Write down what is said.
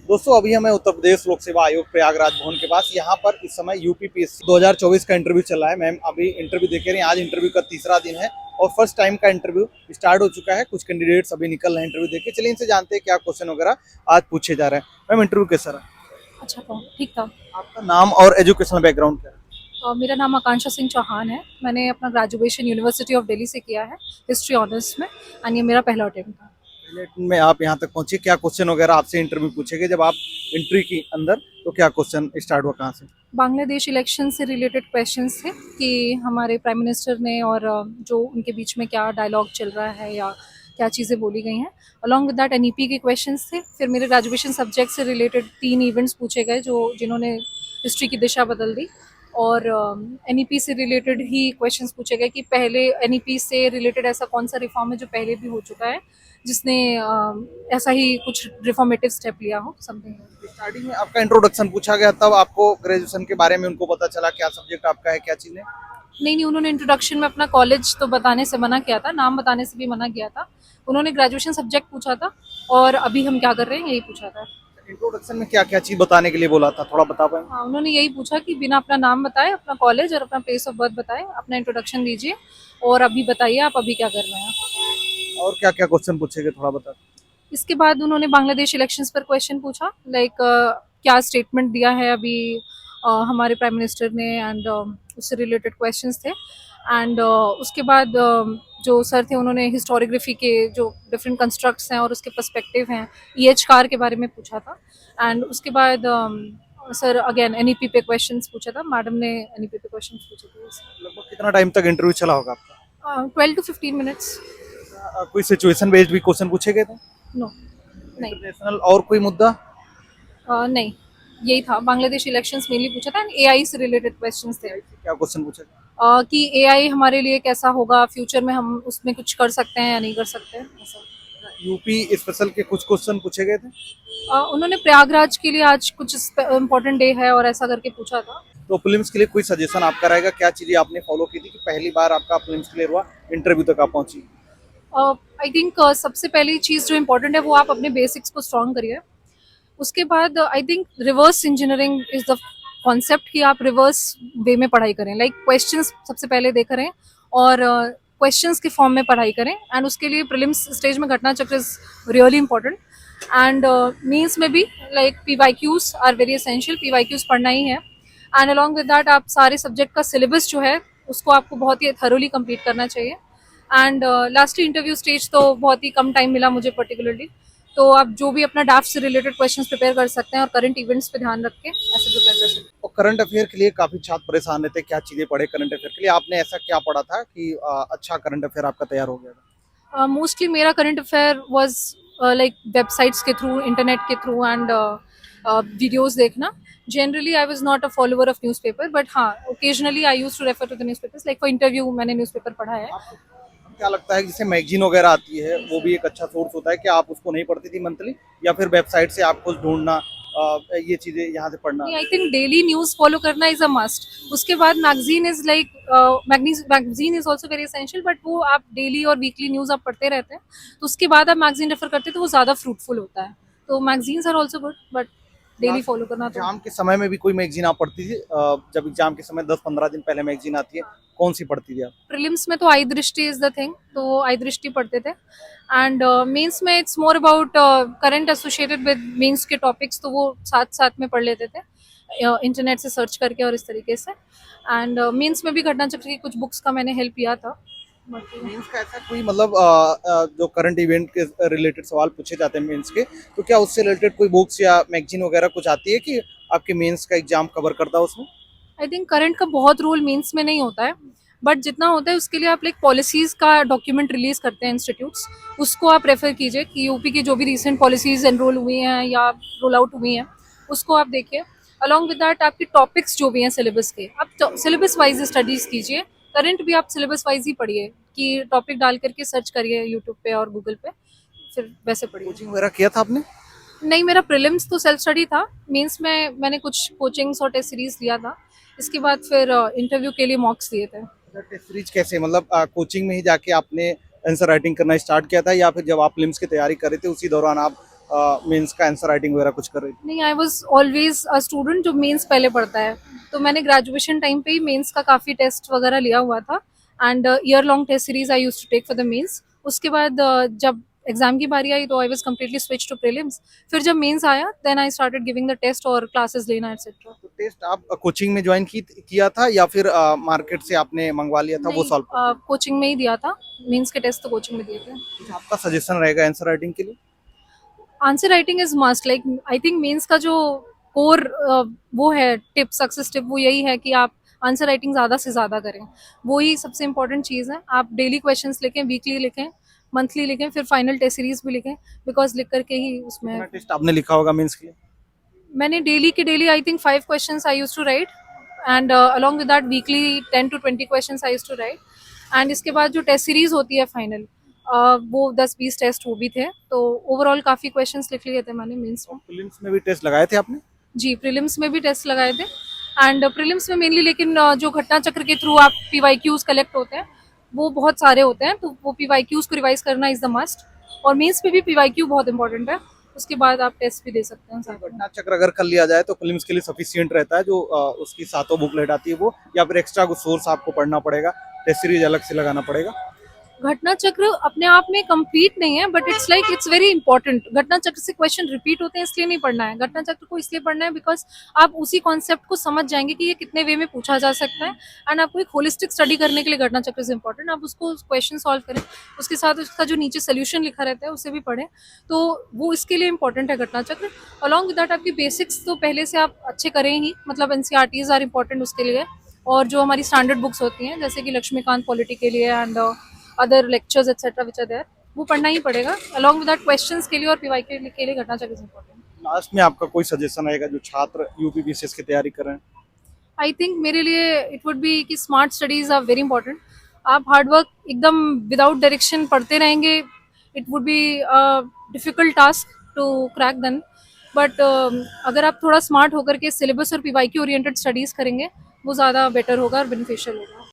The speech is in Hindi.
दोस्तों अभी हमें उत्तर प्रदेश लोक सेवा आयोग प्रयागराज भवन के पास, यहाँ पर इस समय यूपीपीएससी 2024 का इंटरव्यू चल रहा है। मैम अभी इंटरव्यू दे के रही हैं। आज इंटरव्यू का तीसरा दिन है और फर्स्ट टाइम का इंटरव्यू स्टार्ट हो चुका है। कुछ कैंडिडेट्स अभी निकल रहे हैं इंटरव्यू देके। चलिए इनसे जानते हैं क्या क्वेश्चन वगैरह आज पूछे जा रहे हैं। मैम इंटरव्यू कैसा रहा? अच्छा था, ठीक था। आपका नाम और एजुकेशनल बैकग्राउंड क्या है? मेरा नाम आकांक्षा सिंह चौहान है। मैंने अपना ग्रेजुएशन यूनिवर्सिटी ऑफ दिल्ली से किया है, हिस्ट्री ऑनर्स में, एंड ये मेरा पहला अटेम्प्ट था। पहले में आप यहाँ तक पहुंचे, क्या क्वेश्चन वगैरह आपसे इंटरव्यू पूछे गए जब आप एंट्री की अंदर, तो क्या क्वेश्चन स्टार्ट हुआ कहाँ से? बांग्लादेश इलेक्शन से रिलेटेड क्वेश्चंस थे कि हमारे प्राइम मिनिस्टर ने और जो उनके बीच में क्या डायलॉग चल रहा है या क्या चीज़ें बोली गई हैं। अलॉन्ग विद दैट एनईपी के क्वेश्चंस थे। फिर मेरे ग्रेजुएशन सब्जेक्ट से रिलेटेड 3 इवेंट्स पूछे गए जिन्होंने हिस्ट्री की दिशा बदल दी। और एनईपी से रिलेटेड ही क्वेश्चंस पूछे गए कि पहले एनईपी से रिलेटेड ऐसा कौन सा रिफॉर्म है जो पहले भी हो चुका है, जिसने ऐसा ही कुछ रिफॉर्मेटिव स्टेप लिया हो, समथिंग। स्टार्टिंग में आपका इंट्रोडक्शन पूछा गया, तब आपको ग्रेजुएशन के बारे में उनको पता चला क्या सब्जेक्ट आपका है, क्या चीज़ है? नहीं, उन्होंने इंट्रोडक्शन में अपना कॉलेज तो बताने से मना किया था, नाम बताने से भी मना किया था। उन्होंने ग्रेजुएशन सब्जेक्ट पूछा था और अभी हम क्या कर रहे हैं यही पूछा था। इंट्रोडक्शन में क्या क्या चीज़ बताने के लिए बोला था, थोड़ा बता पाएंगे? हाँ, उन्होंने यही पूछा कि बिना अपना नाम बताए, अपना कॉलेज और अपना प्लेस ऑफ बर्थ बताए, अपना इंट्रोडक्शन दीजिए और अभी बताइए आप अभी क्या कर रहे हैं। और क्या क्या क्वेश्चन पूछे गए, थोड़ा बता। इसके बाद उन्होंने बांग्लादेश इलेक्शंस पर क्वेश्चन पूछा, लाइक क्या स्टेटमेंट दिया है अभी हमारे प्राइम मिनिस्टर ने, एंड उससे रिलेटेड क्वेश्चंस थे। एंड उसके बाद जो सर थे उन्होंने हिस्टोरियोग्राफी के जो डिफरेंट कंस्ट्रक्ट्स हैं और उसके पर्सपेक्टिव हैं, ईएच कार के बारे में पूछा था। एंड उसके बाद सर अगेन एनईपी पे क्वेश्चंस पूछा था, मैडम ने एनईपी पे क्वेश्चंस पूछे थे। लगभग कितना टाइम तक इंटरव्यू चला होगा आपका? 12 to 15 मिनट्स। कोई सिचुएशन बेस्ड भी क्वेश्चन पूछे गए थे? नो, नहीं। इंटरनेशनल और कोई मुद्दा? नहीं, यही था। बांग्लादेश इलेक्शंस मेनली पूछा था एंड एआई से रिलेटेड क्वेश्चंस थे। क्या क्वेश्चन पूछे गए? कि एआई हमारे लिए कैसा होगा, फ्यूचर में हम उसमें कुछ कर सकते हैं या नहीं कर सकते हैं, ऐसा। यूपी स्पेशल के कुछ क्वेश्चन पूछे गए थे? उन्होंने प्रयागराज के लिए आज कुछ इम्पोर्टेंट डे है और ऐसा करके पूछा था। तो फिल्म्स के लिए कोई सजेशन आपका रहेगा, क्या चीज़ें आपने फॉलो की थी कि पहली बार आपका फिल्म्स क्लियर हुआ, इंटरव्यू तक आप पहुंची? आई थिंक सबसे पहली चीज़ जो इम्पोर्टेंट है वो आप अपने बेसिक्स को स्ट्रॉन्ग करिए। उसके बाद I think reverse engineering is the concept कि आप रिवर्स वे में पढ़ाई करें, लाइक क्वेश्चंस सबसे पहले देख करें और क्वेश्चंस के फॉर्म में पढ़ाई करें। एंड उसके लिए प्रीलिम्स स्टेज में Ghatna Chakra is really important. And mains में भी like PYQs are very essential, PYQs पढ़ना ही है। एंड अलॉन्ग विद दैट आप सारे सब्जेक्ट का सिलेबस जो है उसको आपको बहुत ही थरोली कंप्लीट करना चाहिए। एंड लास्ट इंटरव्यू स्टेज तो बहुत ही कम टाइम मिला मुझे पर्टिकुलरली, तो आप जो भी अपना ड्राफ्ट से रिलेटेड क्वेश्चंस प्रिपेयर कर सकते हैं और करंट इवेंट्स पे ध्यान रख के ऐसे प्रिपेयर कर सकते हैं। और करंट अफेयर के लिए काफ़ी छात्र परेशान रहते, क्या चीज़ें पढ़े करंट अफेयर के लिए? आपने ऐसा क्या पढ़ा था कि अच्छा करंट अफेयर आपका तैयार हो गया था? मोस्टली मेरा current affair was like websites के थ्रू, इंटरनेट के थ्रू एंड वीडियोस देखना। Generally I was not a follower of newspaper, but हाँ occasionally I used to refer to the newspapers, like for interview मैंने न्यूज़पेपर पढ़ा है। आपको क्या लगता है कि जैसे मैगजीन वगैरह आती है वो भी एक अच्छा सोर्स होता है, क्या आप उसको नहीं पढ़ती थी मंथली, या फिर वेबसाइट से आपको ढूंढना ये चीज़ें यहाँ से पढ़ना? I think daily news follow करना इज अ मस्ट। उसके बाद magazine is like magazine is also very essential, but वो आप डेली और वीकली न्यूज़ आप पढ़ते रहते हैं तो उसके बाद आप मैगजीन रेफर करते हैं तो वो ज़्यादा फ्रूटफुल होता है। तो magazines are also good, but daily follow करना तो। एग्जाम के समय में भी कोई मैगजीन आप पढ़ती थी? जब एग्जाम के समय 10-15 दिन पहले मैगजीन आती है, कौन सी पढ़ती थी आप? प्रीलिम्स में तो आई दृष्टि इज द थिंग, तो आई दृष्टि पढ़ते थे। एंड मेंस में it's more about current associated with mains के टॉपिक्स, तो वो साथ साथ में पढ़ लेते थे इंटरनेट से सर्च करके और इस तरीके से। एंड मेंस में भी घटना चक्र की कुछ बुक्स का मैंने हेल्प लिया था। मेंस का ऐसा कोई मतलब जो करंट इवेंट के रिलेटेड सवाल पूछे जाते हैं मेंस के, तो क्या उससे रिलेटेड कोई बुक्स या मैगजीन वगैरह कुछ आती है कि आपके मेंस का एग्जाम कवर करता है उसमें? आई थिंक करंट का बहुत रोल मेंस में नहीं होता है, बट जितना होता है उसके लिए आप लाइक पॉलिसीज का डॉक्यूमेंट रिलीज करते हैं इंस्टीट्यूट्स, उसको आप रेफर कीजिए कि यूपी की जो भी रिसेंट पॉलिसीज एनरोल हुई हैं या रोल आउट हुई हैं उसको आप देखिए। अलॉन्ग विद दैट आपके टॉपिक्स जो भी हैं सिलेबस के, आप सिलेबस वाइज स्टडीज कीजिए। करंट भी आप सिलेबस वाइज ही पढ़िए कि टॉपिक डाल करके सर्च करिए यूट्यूब पे और गूगल पे, फिर वैसे पढ़िए। कोचिंग वगैरह किया था आपने? नहीं, मेरा प्रीलिम्स तो सेल्फ स्टडी था। मेंस में मैंने कुछ कोचिंग्स और टेस्ट सीरीज लिया था। इसके बाद फिर इंटरव्यू के लिए मॉक्स दिए थे। टेस्ट सीरीज कैसे, मतलब कोचिंग में ही जाके आपने आंसर राइटिंग करना स्टार्ट किया था, या फिर जब आप फिल्म्स की तैयारी कर रहे थे उसी दौरान आप मेंस का आंसर राइटिंग वगैरह कुछ कर रही थी? नहीं, I was always a student जो मेंस पहले पढ़ता है, तो मैंने ग्रेजुएशन टाइम पे ही मेंस का काफ़ी टेस्ट वगैरह लिया हुआ था and year long test series I use to take for the mains. उसके बाद जब एग्जाम की बारी आई तो I was completely switch to prelims. फिर जब मेंस आया then I started giving the test और क्लासेस लेना एक्सेट्रा। तो टेस्ट आप कोचिंग में ज्वाइन किया था या फिर मार्केट से आपने मंगवा लिया था वो सॉल्व? कोचिंग में ही दिया था, मेंस के टेस्ट तो कोचिंग में दिए थे। कुछ आपका सजेशन रहेगा आंसर राइटिंग के लिए? Answer writing is must, like I think mains का जो कोर वो है टिप, सक्सेस टिप, वो यही है कि आप आंसर राइटिंग ज़्यादा से ज़्यादा करें। वो ही सबसे इंपॉर्टेंट चीज़ है। आप डेली क्वेश्चंस लिखें, वीकली लिखें, मंथली लिखें, फिर फाइनल टेस्ट सीरीज भी लिखें, बिकॉज लिख करके ही उसमें कितना टेस्ट आपने लिखा होगा मेंस के लिए? मैंने डेली के daily I think 5 questions I use to write and along with that weekly 10 to 20 questions I use to write. And इसके बाद जो टेस्ट सीरीज होती है फाइनल, वो 10-20 टेस्ट वो भी थे, तो ओवरऑल काफ़ी क्वेश्चंस लिख लिए थे मैंने मेंस में। प्रीलिम्स में भी टेस्ट लगाए थे आपने? जी, प्रीलिम्स में भी टेस्ट लगाए थे एंड प्रीलिम्स में मेनली, लेकिन जो घटना चक्र के थ्रू आप पीवाईक्यूज कलेक्ट होते हैं वो बहुत सारे होते हैं, तो वो पीवाईक्यूज को रिवाइज करना इज द मस्ट। और मेंस पे भी पीवाईक्यू बहुत इंपॉर्टेंट है, उसके बाद आप टेस्ट भी दे सकते हैं साथ में। घटना चक्र अगर कर लिया जाए तो प्रीलिम्स के लिए सफिशिएंट रहता है जो उसकी सातों बुकलेट आती है वो, या फिर एक्स्ट्रा कुछ सोर्स आपको पढ़ना पड़ेगा, टेस्ट सीरीज अलग से लगाना पड़ेगा? घटना चक्र अपने आप में कंप्लीट नहीं है, but it's like it's very important. घटना चक्र से क्वेश्चन रिपीट होते हैं इसलिए नहीं पढ़ना है, घटना चक्र को इसलिए पढ़ना है बिकॉज आप उसी कॉन्सेप्ट को समझ जाएंगे कि ये कितने वे में पूछा जा सकता है। एंड आपको एक होलिस्टिक स्टडी करने के लिए घटना चक्र इज इंपॉर्टेंट। आप उसको क्वेश्चन सॉल्व करें, उसके साथ उसका जो नीचे सोल्यूशन लिखा रहता है उसे भी पढ़ें, तो वो इसके लिए इंपॉर्टेंट है घटना चक्र। अलॉन्ग विद दैट आपकी बेसिक्स तो पहले से आप अच्छे करें ही, मतलब एनसीईआरटीज आर इंपॉर्टेंट उसके लिए, और जो हमारी स्टैंडर्ड बुक्स होती हैं जैसे कि लक्ष्मीकांत पॉलिटी के लिए and other lectures etcetera which are there, वो पढ़ना ही पड़ेगा। अलॉन्ग विद दैट क्वेश्चंस के लिए और पीवाई के लिए घटना चक्र इज इंपॉर्टेंट। लास्ट में आपका कोई सजेशन रहेगा जो छात्र यूपीपीसीएस की तैयारी कर रहे हैं? आई थिंक मेरे लिए इट वुड बी कि smart studies are very important. आप हार्डवर्क एकदम विदाउट डायरेक्शन पढ़ते रहेंगे, it would be difficult task to crack then, but अगर आप थोड़ा स्मार्ट होकर के सिलेबस और पीवाई की ओरिएंटेड स्टडीज़ करेंगे वो ज़्यादा बेटर होगा और बेनिफिशियल होगा।